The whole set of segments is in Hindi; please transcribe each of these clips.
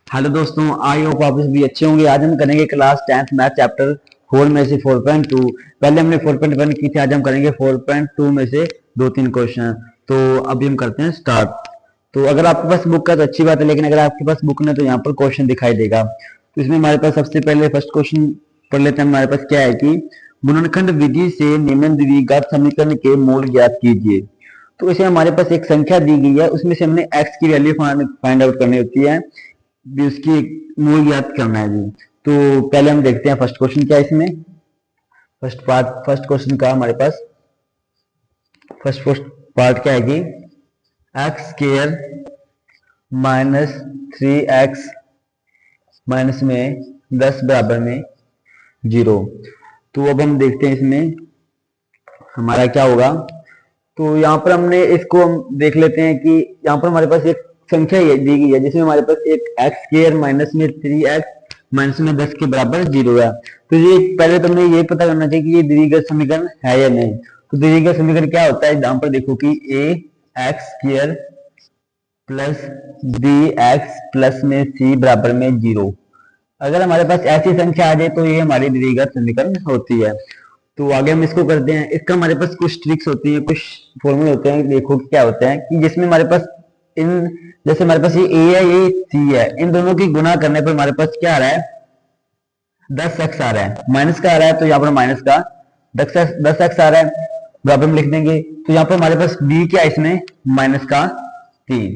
हेलो दोस्तों, आई होप आप भी अच्छे होंगे। आज हम करेंगे क्लास 10th मैथ चैप्टर 4 में से 4.2। पहले हमने 4.1 की थी, आज हम करेंगे 4.2 में से दो तीन क्वेश्चन। तो अभी हम करते हैं स्टार्ट। तो अगर आपके पास बुक है तो अच्छी बात है, लेकिन अगर आपके पास बुक नहीं है तो यहाँ पर क्वेश्चन दिखाई देगा। तो इसमें हमारे पास सबसे पहले फर्स्ट क्वेश्चन पढ़ लेते हैं। हमारे पास क्या है कि गुणनखंड विधि से निम्न द्विघात समीकरण के मूल ज्ञात कीजिए। तो इसे हमारे पास एक संख्या दी गई है, उसमें से हमने x की वैल्यू फाइंड आउट करनी होती है, भी उसकी मूल ज्ञात करना है जी। तो पहले हम देखते हैं फर्स्ट क्वेश्चन क्या है इसमें। फर्स्ट क्वेश्चन का हमारे पास फर्स्ट पार्ट क्या है कि x square minus 3x minus में 10 बराबर में 0। तो अब हम देखते हैं इसमें हमारा क्या होगा। तो यहाँ पर हमने इसको हम देख लेते हैं कि यहाँ पर हमारे पास एक संख्या दी गई है जिसमें हमारे पास एक एक्स स्क्वायर माइनस में 3x माइनस में 10 के बराबर 0 है। तो ये पहले तो हमें ये पता करना चाहिए कि ये द्विघात समीकरण है या नहीं। तो द्विघात समीकरण क्या होता है, यहाँ पर देखो कि a x square plus b x plus में c बराबर में 0। अगर हमारे पास ऐसी संख्या आ जाए तो ये हमारी द्विघात समीकरण होती है। तो आगे हम इसको करते हैं। इसका हमारे पास कुछ ट्रिक्स होती हैं, कुछ फॉर्मूले होते हैं। देखो क्या होता है कि जिसमें हमारे पास इन जैसे हमारे पास ये ए है, ये सी है, इन दोनों की गुना करने पर हमारे पास क्या आ रहा है, 10x आ रहा है। माइनस का आ रहा है तो यहाँ पर माइनस का 10x आ रहा है, बराबर में लिख देंगे। तो यहाँ पर हमारे पास b क्या है इसमें, माइनस का 3।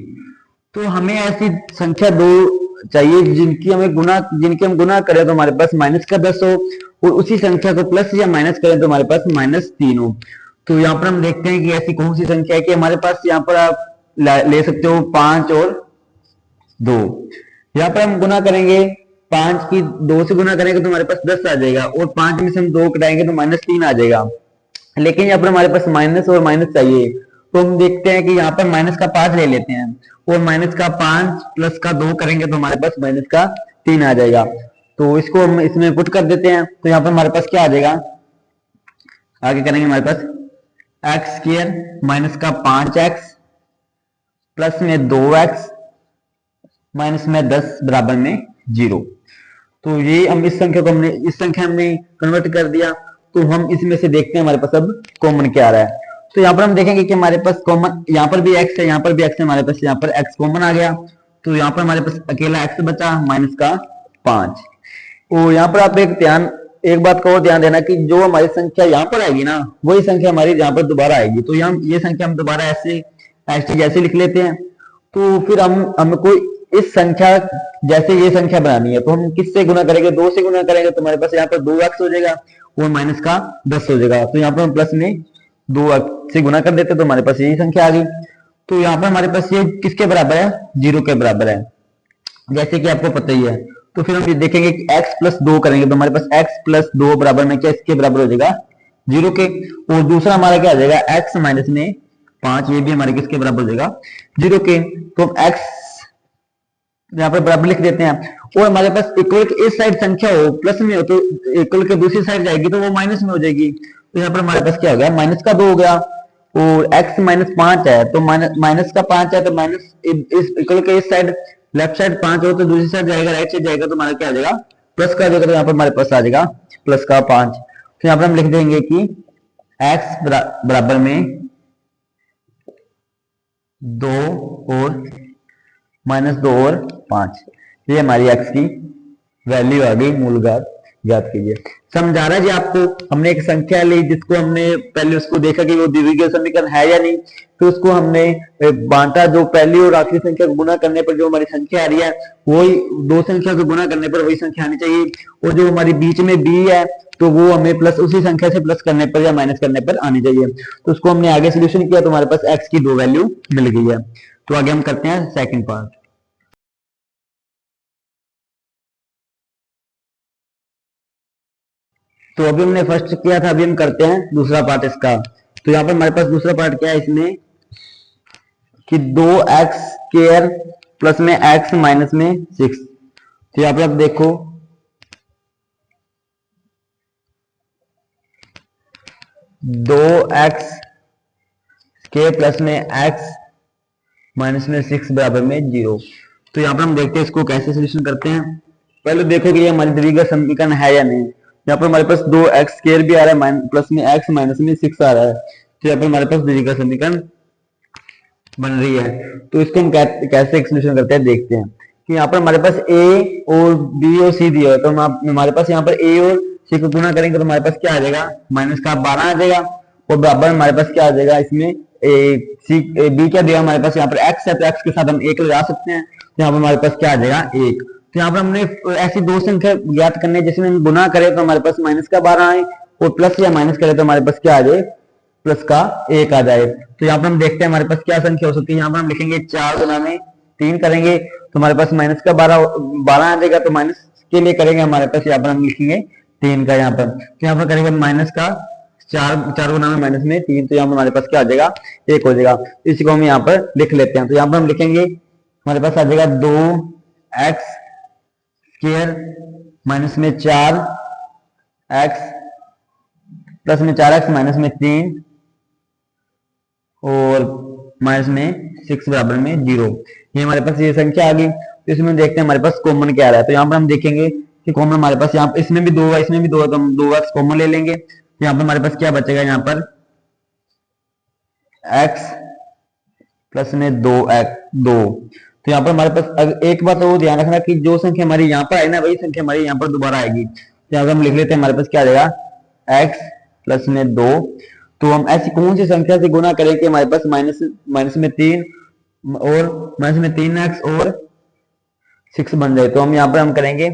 तो हमें ऐसी संख्या दो चाहिए जिनकी हम गुना करें तो हमारे पास माइनस का 10 हो, और उसी संख्या को प्लस या माइनस करें तो हमारे पास -3 हो। तो यहाँ पर हम देखते हैं कि ऐसी कौन सी संख्या है कि हमारे पास यहाँ पर आप ले सकते हो 5 और 2। यहाँ पर हम गुना करेंगे, 5 की 2 से गुना करेंगे तो हमारे पास 10 आ जाएगा, और 5 में से हम 2 कटाएंगे तो -3 आ जाएगा। लेकिन यहाँ पर हमारे पास माइनस और माइनस चाहिए, तो हम देखते हैं कि यहाँ पर माइनस का 5 ले लेते हैं, और माइनस का 5 प्लस का 2 करेंगे तो हमारे पास माइनस का 3 आ जाएगा। तो इसको हम इसमें पुट कर देते हैं। तो यहाँ पर हमारे पास क्या आ जाएगा, आगे करेंगे हमारे पास एक्स स्क्वायर माइनस का 5x प्लस में 2x माइनस में 10 बराबर में 0। तो ये हम इस संख्या हमने कन्वर्ट कर दिया। तो हम इसमें से देखते हैं हमारे पास अब कॉमन क्या आ रहा है। तो यहाँ पर हम देखेंगे कि हमारे पास कॉमन यहाँ पर भी x है, यहाँ पर भी x है, हमारे पास यहाँ पर x कॉमन आ गया। तो यहाँ पर हमारे पास अकेला x बचा माइनस का 5। और यहाँ पर आप एक बात का और ध्यान देना कि जो हमारी संख्या यहाँ पर आएगी ना, वही संख्या हमारी यहाँ पर दोबारा आएगी। तो यहाँ ये संख्या हम दोबारा ऐसे जैसे लिख लेते हैं। तो फिर हम कोई इस संख्या जैसे ये संख्या बनानी है तो हम किससे गुना करेंगे, 2 से गुना करेंगे तो हमारे पास यहाँ पर 2x हो जाएगा और माइनस का 10 हो जाएगा। तो यहाँ पर हम प्लस में 2x से गुना कर देते तो हमारे पास यही संख्या आ गई। तो यहाँ पर हमारे पास ये किसके बराबर है, 0 के बराबर है, जैसे कि आपको पता ही है। तो फिर हम ये देखेंगे कि x प्लस 2 करेंगे तो हमारे पास x प्लस 2 बराबर में क्या, इसके बराबर हो जाएगा 0 के। और दूसरा हमारा क्या आ जाएगा, x माइनस में 5, ये भी हमारे किसके बराबर हो जाएगा 0 के। तो हम x यहाँ पर बराबर लिख देते हैं। और हमारे पास इक्वल के इस साइड संख्या हो प्लस में हो तो इक्वल के दूसरी साइड जाएगी तो वो माइनस में हो जाएगी। तो यहाँ पर हमारे पास क्या हो गया, माइनस का 2 हो गया, और x माइनस 5 है तो माइनस का 5 है तो माइनस इस इक्वल के इस साइड लेफ्ट साइड 5 हो तो दूसरी साइड जाएगा, राइट साइड जाएगा तो हमारा क्या आ जाएगा, प्लस का आ जाएगा। तो यहाँ पर हमारे पास आ जाएगा प्लस का 5। तो यहाँ पर हम लिख देंगे कि x बराबर में 2 और -2 और 5, ये हमारी x की वैल्यू आ गई, मूल ज्ञात कीजिए। समझा रहा है जी आपको। हमने एक संख्या ली जिसको हमने पहले उसको देखा कि वो द्विघात समीकरण है या नहीं, तो उसको हमने बांटा, जो पहली और आखिरी संख्या को गुना करने पर जो हमारी संख्या आ रही है वही दो संख्या को गुना करने पर वही संख्या आनी चाहिए। और जो हमारी बीच में b है तो वो हमें प्लस उसी संख्या से प्लस करने पर या माइनस करने पर आनी चाहिए। तो उसको हमने आगे सोल्यूशन किया तो हमारे पास x की 2 वैल्यू मिल गई है। तो आगे हम करते हैं सेकंड पार्ट। तो अभी हमने फर्स्ट किया था, अभी हम करते हैं दूसरा पार्ट इसका। तो यहाँ पर हमारे पास दूसरा पार्ट क्या है इसमें कि 2x स्क्वायर प्लस में x माइनस में 6। तो यहाँ पर आप देखो 2x स्क्वायर प्लस में x माइनस में 6 बराबर में 0। तो यहाँ पर हम देखते हैं इसको कैसे सोल्यूशन करते हैं। पहले देखो कि ये हमारी द्विघात समीकरण है या नहीं। यहाँ पर हमारे पास 2x² भी आ रहा है, प्लस में x माइनस में 6 आ रहा है, तो यहाँ पर हमारे पास द्विघात समीकरण बन रही है। तो इसको हम कैसे सोल्यूशन करते हैं देखते हैं। कि यहाँ पर हमारे पास a और b और c दिया है, तो हमारे पास यहाँ पर a और c को गुणा करेंगे तो हमारे पास क्या आ जाएगा, माइनस का 12 आ जाएगा, और बराबर हमारे पास क्या आ जाएगा, इसमें b क्या दिया हमारे पास, यहाँ पर x है तो x के साथ हम 1 लगा सकते हैं, तो यहाँ पर हमारे पास क्या आ जाएगा 1। तो यहाँ पर हमने ऐसी दो संख्या ज्ञात करनी है जिसमें हम गुना करें तो हमारे पास माइनस का 12 आए, और प्लस या माइनस करें तो हमारे पास क्या आ जाए, प्लस का 1 आ जाए। तो यहाँ पर हम देखते हैं हमारे पास क्या संख्या हो सकती है। यहाँ पर हम लिखेंगे 4 गुना में 3 करेंगे तो हमारे पास माइनस का 12 आ जाएगा, तो माइनस के लिए करेंगे हमारे पास यहाँ पर हम लिखेंगे 3 का, यहाँ पर तो यहाँ पर करेंगे माइनस का 4 गुना में माइनस में 3, तो यहाँ पर हमारे पास क्या आ जाएगा 1 हो जाएगा। इसी को हम यहाँ पर लिख लेते हैं। तो यहाँ पर हम लिखेंगे हमारे पास आ जाएगा 2x² माइनस में 4x प्लस में 4x माइनस में 3 और माइनस में 6 बराबर में 0। ये हमारे पास ये संख्या आ गई। तो इसमें देखते हैं हमारे पास कॉमन क्या आ रहा है। तो यहाँ पर हम देखेंगे कि कॉमन हमारे पास यहाँ इसमें भी 2 है, इसमें भी 2 है, तो हम 2x कॉमन ले लेंगे। तो यहाँ पर हमारे पास क्या बचेगा, यहाँ पर x प्लस में 2। तो यहाँ पर हमारे पास एक बात और ध्यान रखना कि जो संख्या हमारी यहाँ पर आई ना, वही संख्या हमारी यहाँ पर दोबारा आएगी। तो यहाँ पर हम लिख लेते हैं हमारे पास क्या आ जाएगा, x प्लस में 2। तो हम ऐसी कौन सी संख्या से गुना करें कि हमारे पास माइनस में 3 और माइनस में 3x और 6 बन जाए। तो हम यहाँ पर हम करेंगे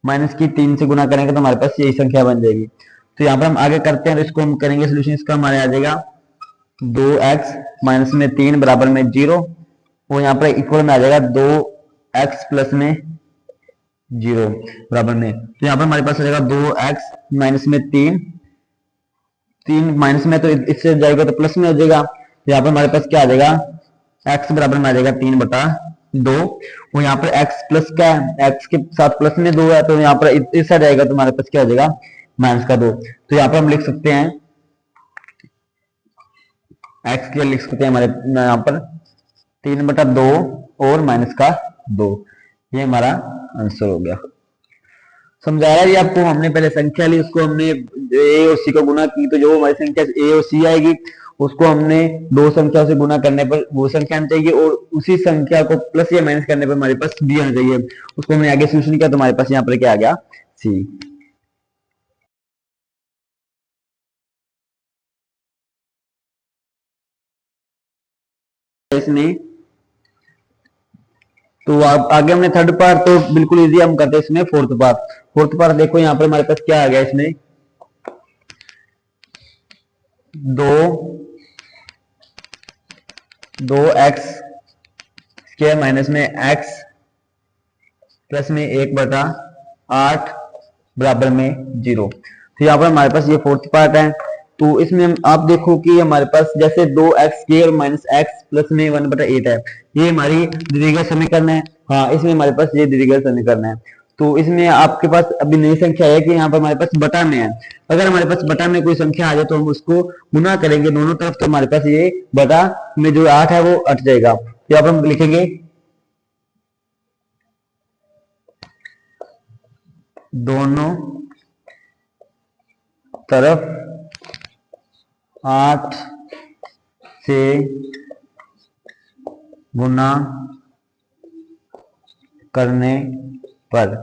माइनस की 3 से गुना करेंगे तो हमारे पास यही संख्या बन जाएगी। तो यहाँ पर हम आगे करते हैं, तो इसको हम करेंगे सोल्यूशन, इसका हमारे आ जाएगा 2x माइनस में 3 बराबर में 0, और यहाँ पर इक्वल में आ जाएगा 2x प्लस में 0 बराबर में। तो यहाँ पर हमारे पास आ जाएगा 2x माइनस में 3 माइनस में तो इससे जाएगा तो प्लस में हो जाएगा। तो यहाँ पर हमारे पास क्या आ जाएगा, x बराबर में आ जाएगा 3/2, और यहाँ पर x प्लस का x के साथ प्लस में 2 है, तो यहाँ पर इस साइड जाएगा तो हमारे पास क्या हो जाएगा, माइनस का 2। तो यहाँ पर हम लिख सकते हैं x के लिख सकते हैं हमारे यहाँ पर 3/2 और माइनस का 2। ये हमारा आंसर हो गया। समझाया जी आपको, हमने पहले संख्या ली, उसको हमने a और c को गुना की, तो जो हमारी संख्या a और c आएगी उसको हमने दो संख्या से गुना करने पर वो संख्या आनी चाहिए, और उसी संख्या को प्लस या माइनस करने पर हमारे पास b आना चाहिए। उसको हमने आगे सोल्यूशन किया तो हमारे पास यहाँ पर क्या आ गया, c। इसमें तो आप आगे हमने थर्ड पार्ट तो बिल्कुल इजी हम करते हैं, इसमें फोर्थ पार्ट देखो यहाँ पर हमारे पास क्या आ गया, इसमें 2x² माइनस में x प्लस में 1/8 बराबर में 0। तो यहाँ पर हमारे पास ये फोर्थ पार्ट है। तो इसमें आप देखो कि हमारे पास जैसे 2x² माइनस x प्लस में 1/8 है, ये हमारी द्विघात समीकरण है। हाँ, इसमें हमारे पास ये द्विघात समीकरण है। तो इसमें आपके पास अभी नई संख्या है कि यहाँ पर हमारे पास बटा में है। अगर हमारे पास बटा में कोई संख्या आ जाए तो हम उसको गुना करेंगे दोनों तरफ, तो हमारे पास ये बटा में जो 8 है वो हट जाएगा। तो यहाँ पर हम लिखेंगे दोनों तरफ 8 से गुना करने पर।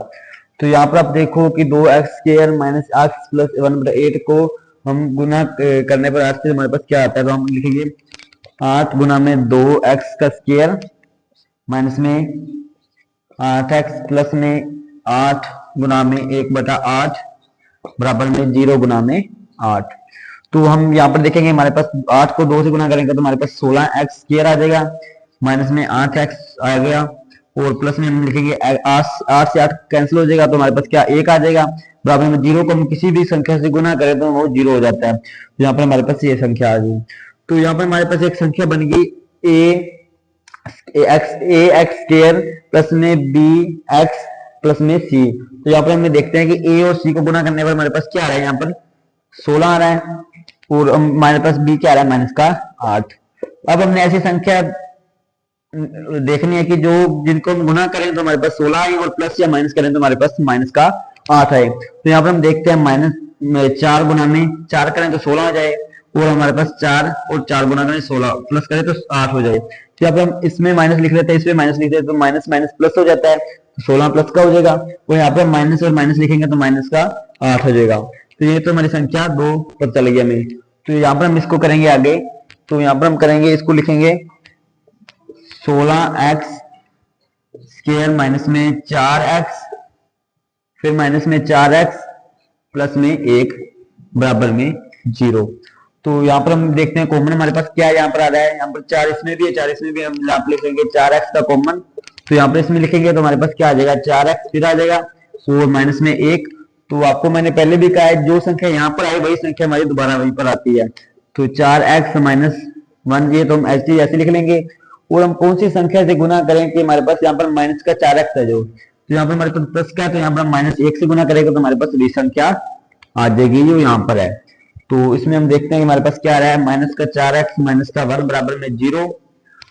तो यहाँ पर आप देखो कि 2x² माइनस x प्लस 1/8 को हम गुना करने पर 8 से हमारे पास क्या आता है, तो हम लिखेंगे 8 गुना में 2x² माइनस में 8x प्लस में 8 गुना में 1/8 बराबर में 0 गुना में 8। तो हम यहाँ पर देखेंगे हमारे पास 8 को 2 से गुना करेंगे तो हमारे पास 16x² आ जाएगा, माइनस में 8x आ गया, और प्लस में हम लिखेंगे 8 से 8 कैंसिल हो जाएगा तो हमारे पास क्या 1 आ जाएगा, बराबर में 0 को हम किसी भी संख्या से गुना करें तो वो 0 हो जाता है। तो यहाँ पर हमारे पास ये संख्या आ गई। तो यहाँ पर हमारे पास एक संख्या बन गई ax² प्लस में bx प्लस में c। तो यहाँ पर हम देखते हैं कि a और c को गुना करने पर हमारे पास क्या आ रहा है, यहाँ पर 16 आ रहा है, और हमारे पास b क्या आ रहा है, माइनस का 8। अब हमने ऐसी संख्या देखनी है कि जो जिनको हम गुना करें तो हमारे पास 16 आए और प्लस या माइनस करें तो हमारे पास माइनस का 8 आए। तो यहाँ पर हम देखते हैं माइनस 4 गुना में 4 करें तो 16 हो जाए और हमारे पास 4 और 4 गुना करें 16 प्लस करें तो 8 हो जाए। तो यहाँ पर हम इसमें माइनस लिख लेते हैं, इसमें माइनस लिख देते हैं तो माइनस माइनस प्लस हो जाता है, तो 16 प्लस का हो जाएगा। और यहाँ पे माइनस और माइनस लिखेंगे तो माइनस का 8 हो जाएगा। तो ये तो हमारी संख्या 2 पर चल गई हमें। तो यहाँ पर हम इसको करेंगे आगे, तो यहाँ पर हम करेंगे, इसको लिखेंगे 16x स्क्वायर माइनस में 4x फिर माइनस में 4x प्लस में 1 बराबर में 0। तो यहाँ पर हम देखते हैं कॉमन हमारे पास क्या यहाँ पर आ रहा है, यहाँ पर 4 इसमें भी है 4 इसमें भी, हम यहाँ पर लिखेंगे 4x का कॉमन। तो यहाँ पर इसमें लिखेंगे तो हमारे पास क्या आ जाएगा 4x फिर आ जाएगा और माइनस में 1। तो आपको मैंने पहले भी कहा है जो संख्या यहाँ पर आई वही संख्या हमारी दोबारा वहीं पर आती है। तो 4x माइनस 1 ये तो हम ऐसे लिख लेंगे। और हम कौन सी संख्या से गुना करें कि हमारे पास यहाँ पर माइनस का 4x है जो, तो यहाँ पर हमारे पास प्लस का है तो यहाँ पर हम माइनस 1 से गुना करेंगे तो हमारे पास वही संख्या आ जाएगी जो यहाँ पर है। तो इसमें हम देखते हैं कि हमारे पास क्या आ रहा है, माइनस का 4x माइनस का 1 बराबर में 0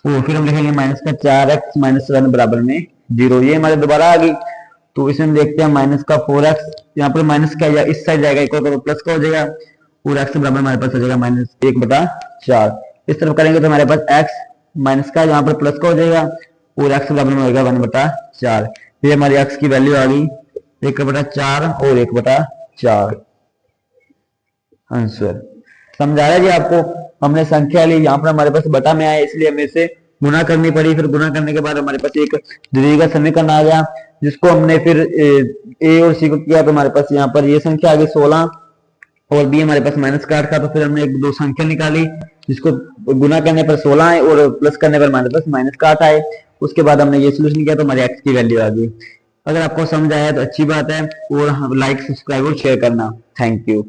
और फिर हम लिखेंगे माइनस का 4x माइनस 1 बराबर में 0, ये हमारे दोबारा आ गई। तो इसमें हम देखते हैं माइनस का 4x, यहाँ पर माइनस का इस साइड जाएगा एक और प्लस का हो जाएगा और x बराबर हमारे पास हो जाएगा माइनस 1/4। इस तरफ करेंगे तो हमारे पास x माइनस का यहाँ पर प्लस का हो जाएगा और x बराबर में होगा 1/4। ये हमारी x की वैल्यू आ गई 1/4 और 1/4 आंसर। समझा रहा है जी आपको, हमने संख्या ली, यहाँ पर हमारे पास बटा में आया इसलिए हमें इसे गुना करनी पड़ी। फिर गुना करने के बाद हमारे पास एक द्विघात समीकरण आ गया जिसको हमने फिर ए और सी को किया तो हमारे पास यहाँ पर ये संख्या आ गई 16 और बी हमारे पास माइनस का 8 था। तो फिर हमने एक दो संख्या निकाली जिसको गुना करने पर 16 आए और प्लस करने पर हमारे पास माइनस का 8 आए। उसके बाद हमने ये सोल्यूशन किया तो हमारे एक्स की वैल्यू आ गई। अगर आपको समझ आया तो अच्छी बात है और लाइक सब्सक्राइब और शेयर करना। Thank you.